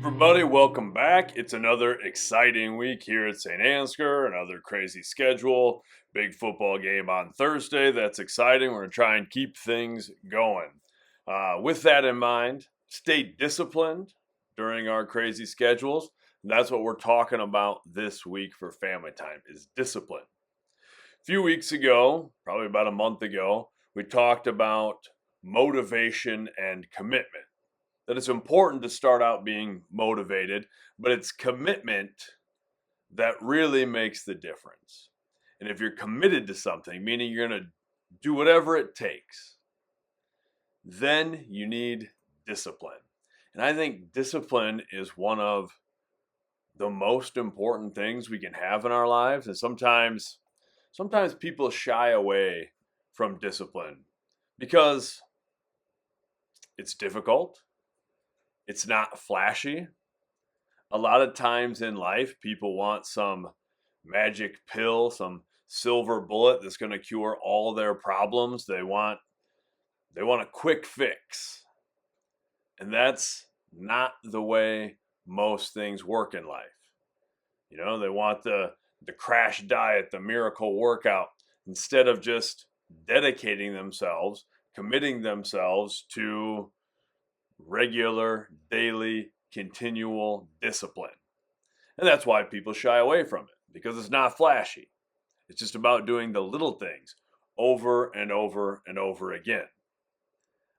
Everybody, welcome back. It's another exciting week here at St. Ansgar, another crazy schedule. Big football game on Thursday. That's exciting. We're going to try and keep things going. With that in mind, stay disciplined during our crazy schedules. That's what we're talking about this week for family time is discipline. A few weeks ago, probably about a month ago, we talked about motivation and commitment, that it's important to start out being motivated, but it's commitment that really makes the difference. And if you're committed to something, meaning you're going to do whatever it takes, then you need discipline. And I think discipline is one of the most important things we can have in our lives. And sometimes people shy away from discipline because it's difficult. It's not flashy. A lot of times in life, people want some magic pill, some silver bullet that's going to cure all their problems. They want a quick fix. And that's not the way most things work in life. They want the crash diet, the miracle workout, instead of just dedicating themselves, committing themselves to regular, daily, continual discipline. And that's why people shy away from it, because it's not flashy. It's just about doing the little things over and over and over again.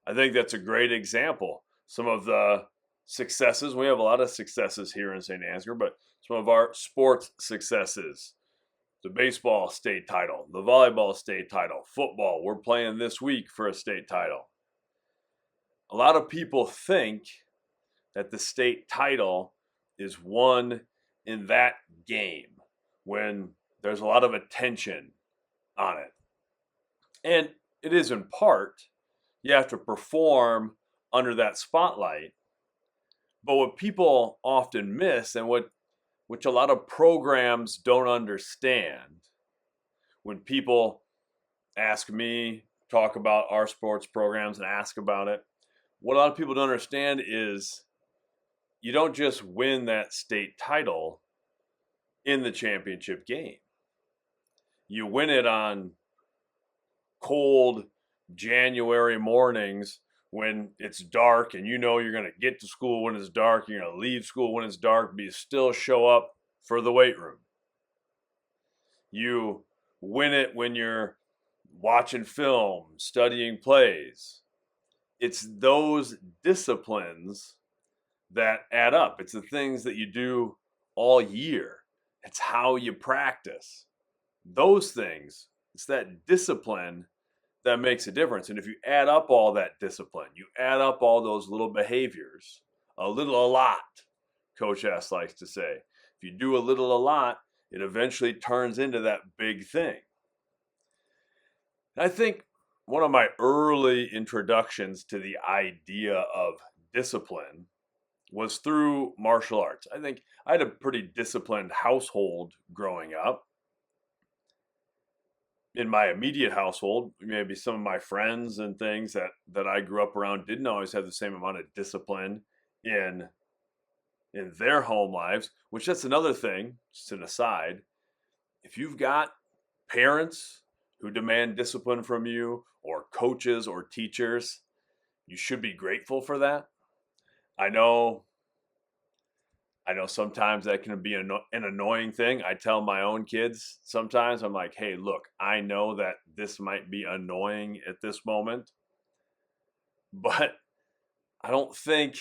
I think that's a great example. Some of the successes, we have a lot of successes here in St. Ansgar, but some of our sports successes, the baseball state title, the volleyball state title, football, we're playing this week for a state title. A lot of people think that the state title is won in that game when there's a lot of attention on it. And it is in part, you have to perform under that spotlight. But what people often miss, and which a lot of programs don't understand, when people ask me, talk about our sports programs and ask about it, what a lot of people don't understand is you don't just win that state title in the championship game. You win it on cold January mornings when it's dark and you're going to get to school when it's dark, you're going to leave school when it's dark, but you still show up for the weight room. You win it when you're watching film, studying plays. It's those disciplines that add up. It's the things that you do all year. It's how you practice. Those things, it's that discipline that makes a difference. And if you add up all that discipline, you add up all those little behaviors, a lot, Coach S likes to say. If you do a lot, it eventually turns into that big thing. And I think one of my early introductions to the idea of discipline was through martial arts. I think I had a pretty disciplined household growing up. In my immediate household, maybe some of my friends and things that I grew up around didn't always have the same amount of discipline in their home lives, which that's another thing, just an aside. If you've got parents who demand discipline from you, or coaches or teachers, you should be grateful for that. I know sometimes that can be an annoying thing. I tell my own kids sometimes, I'm like, hey, look, I know that this might be annoying at this moment, but I don't think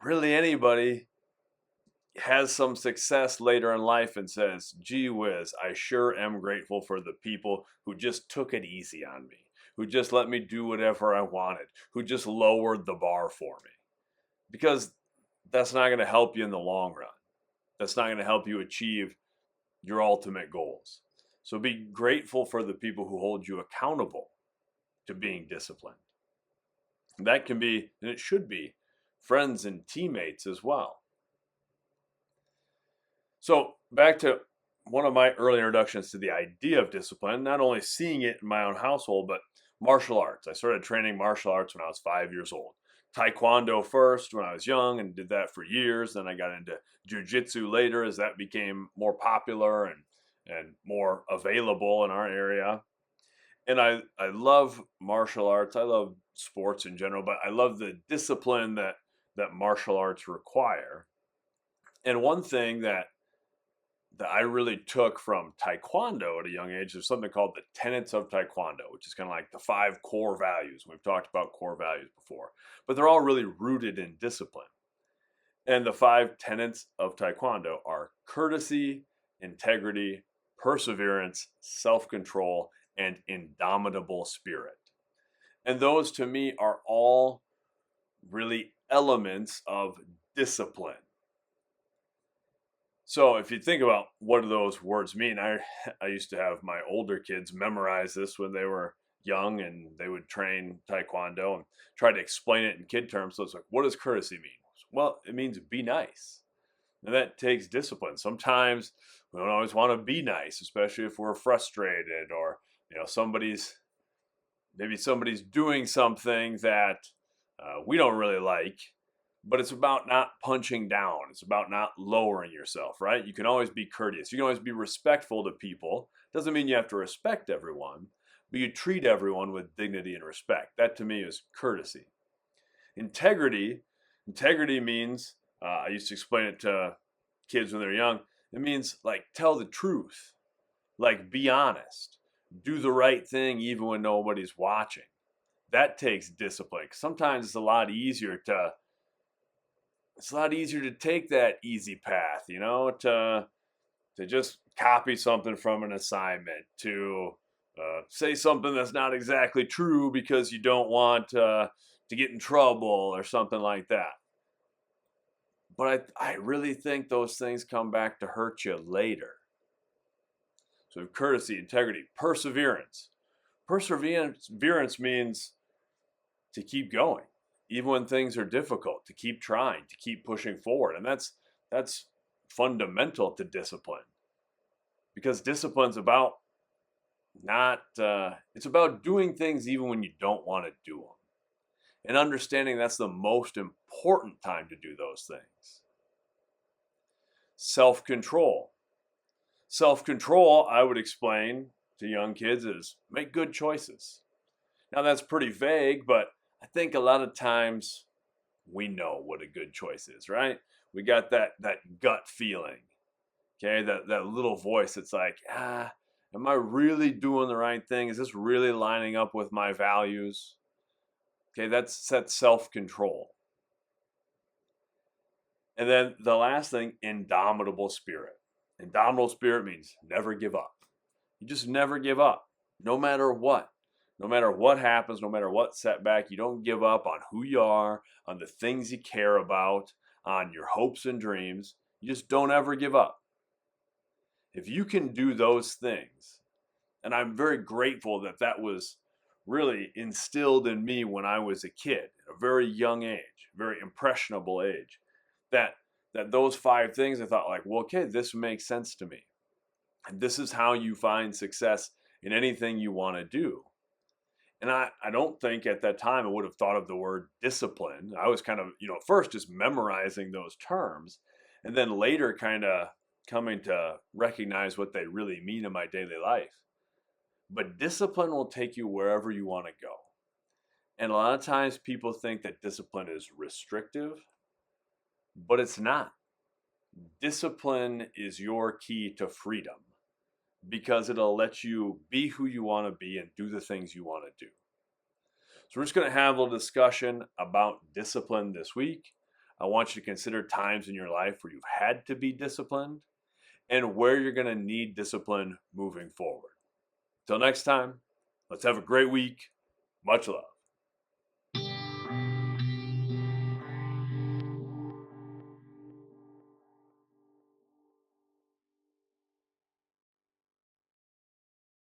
really anybody has some success later in life and says, gee whiz, I sure am grateful for the people who just took it easy on me, who just let me do whatever I wanted, who just lowered the bar for me. Because that's not going to help you in the long run. That's not going to help you achieve your ultimate goals. So be grateful for the people who hold you accountable to being disciplined. That can be, and it should be, friends and teammates as well. So back to one of my early introductions to the idea of discipline, not only seeing it in my own household, but martial arts. I started training martial arts when I was 5 years old. taekwondo first when I was young and did that for years. Then I got into jujitsu later as that became more popular and more available in our area. And I love martial arts. I love sports in general, but I love the discipline that martial arts require. And one thing that I really took from taekwondo at a young age is something called the tenets of taekwondo, which is kind of like the 5 core values. We've talked about core values before, but they're all really rooted in discipline. And the 5 tenets of taekwondo are courtesy, integrity, perseverance, self-control, and indomitable spirit. And those to me are all really elements of discipline. So if you think about what do those words mean, I used to have my older kids memorize this when they were young and they would train taekwondo and try to explain it in kid terms. So it's like, what does courtesy mean? Well, it means be nice. And that takes discipline. Sometimes we don't always want to be nice, especially if we're frustrated or somebody's doing something that we don't really like. But it's about not punching down. It's about not lowering yourself, right? You can always be courteous. You can always be respectful to people. Doesn't mean you have to respect everyone, but you treat everyone with dignity and respect. That to me is courtesy. Integrity means, I used to explain it to kids when they're young, it means like tell the truth, like be honest, do the right thing even when nobody's watching. That takes discipline. Sometimes it's a lot easier to take that easy path, to just copy something from an assignment, to say something that's not exactly true because you don't want to get in trouble or something like that. But I really think those things come back to hurt you later. So courtesy, integrity, perseverance. Perseverance means to keep going, even when things are difficult, to keep trying, to keep pushing forward. And that's fundamental to discipline, because discipline's about it's about doing things even when you don't want to do them, and understanding that's the most important time to do those things. Self-control. Self-control, I would explain to young kids, is make good choices. Now that's pretty vague, but I think a lot of times we know what a good choice is, right? We got that gut feeling, okay? That little voice that's like, am I really doing the right thing? Is this really lining up with my values? Okay, that's self-control. And then the last thing, indomitable spirit. Indomitable spirit means never give up. You just never give up, no matter what. No matter what happens, no matter what setback, you don't give up on who you are, on the things you care about, on your hopes and dreams. You just don't ever give up. If you can do those things, and I'm very grateful that was really instilled in me when I was a kid, at a very young age, very impressionable age, that those 5 things, I thought like, well, okay, this makes sense to me. And this is how you find success in anything you want to do. And I don't think at that time I would have thought of the word discipline. I was kind of, first just memorizing those terms, and then later kind of coming to recognize what they really mean in my daily life. But discipline will take you wherever you want to go. And a lot of times people think that discipline is restrictive, but it's not. Discipline is your key to freedom, because it'll let you be who you want to be and do the things you want to do. So we're just going to have a little discussion about discipline this week. I want you to consider times in your life where you've had to be disciplined and where you're going to need discipline moving forward. Till next time, let's have a great week. Much love.